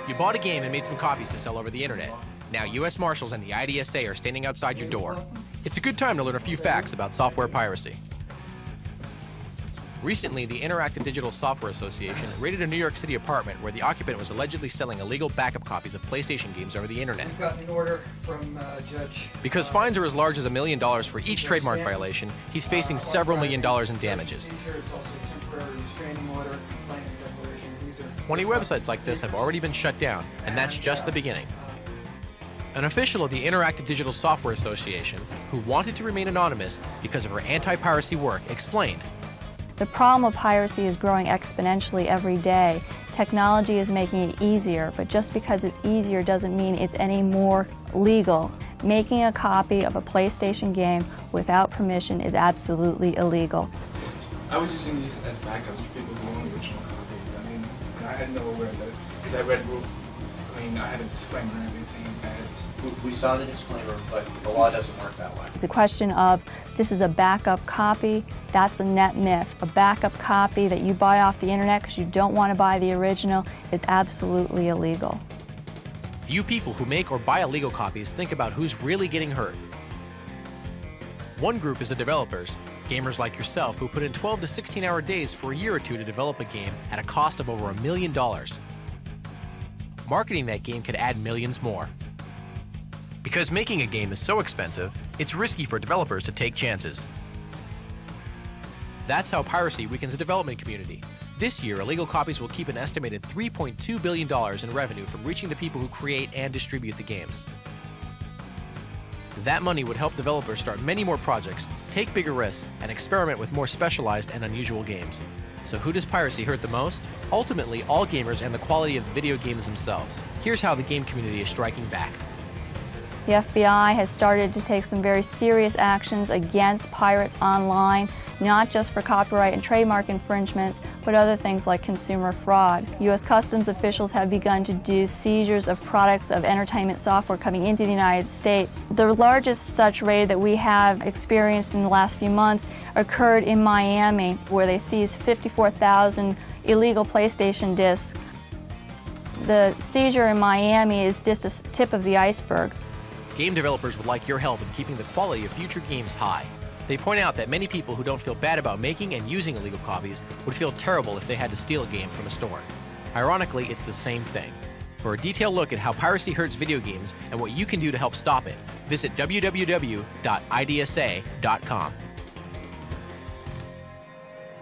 You bought a game and made some copies to sell over the internet. Now U.S. Marshals and the IDSA are standing outside your door. It's a good time to learn a few facts about software piracy. Recently, the Interactive Digital Software Association raided a New York City apartment where the occupant was allegedly selling illegal backup copies of PlayStation games over the internet. We've got an order from Judge. Because fines are as large as $1 million for each trademark violation, he's facing several $1 million in damages. It's also a temporary restraining order, complaint declaration. These are 20 websites like this have already been shut down, and that's just the beginning. An official of the Interactive Digital Software Association, who wanted to remain anonymous because of her anti-piracy work, explained, "The problem of piracy is growing exponentially every day. Technology is making it easier, but just because it's easier doesn't mean it's any more legal. Making a copy of a PlayStation game without permission is absolutely illegal." I was using these as backups for people who own original copies. I mean, I had no aware that, because I read, I had a disclaimer and everything. We saw the disclaimer, but the law doesn't work that way. The question of this is a backup copy, that's a net myth. A backup copy that you buy off the internet because you don't want to buy the original is absolutely illegal. few people who make or buy illegal copies think about who's really getting hurt. One group is the developers, gamers like yourself who put in 12 to 16-hour days for a year or two to develop a game at a cost of over $1 million. Marketing that game could add millions more. Because making a game is so expensive, it's risky for developers to take chances. That's how piracy weakens the development community. This year, illegal copies will keep an estimated $3.2 billion in revenue from reaching the people who create and distribute the games. That money would help developers start many more projects, take bigger risks, and experiment with more specialized and unusual games. So who does piracy hurt the most? Ultimately, all gamers and the quality of the video games themselves. Here's how the game community is striking back. The FBI has started to take some very serious actions against pirates online, not just for copyright and trademark infringements, but other things like consumer fraud. U.S. Customs officials have begun to do seizures of products of entertainment software coming into the United States. The largest such raid that we have experienced in the last few months occurred in Miami, where they seized 54,000 illegal PlayStation discs. The seizure in Miami is just a tip of the iceberg. Game developers would like your help in keeping the quality of future games high. They point out that many people who don't feel bad about making and using illegal copies would feel terrible if they had to steal a game from a store. Ironically, it's the same thing. For a detailed look at how piracy hurts video games and what you can do to help stop it, visit www.idsa.com.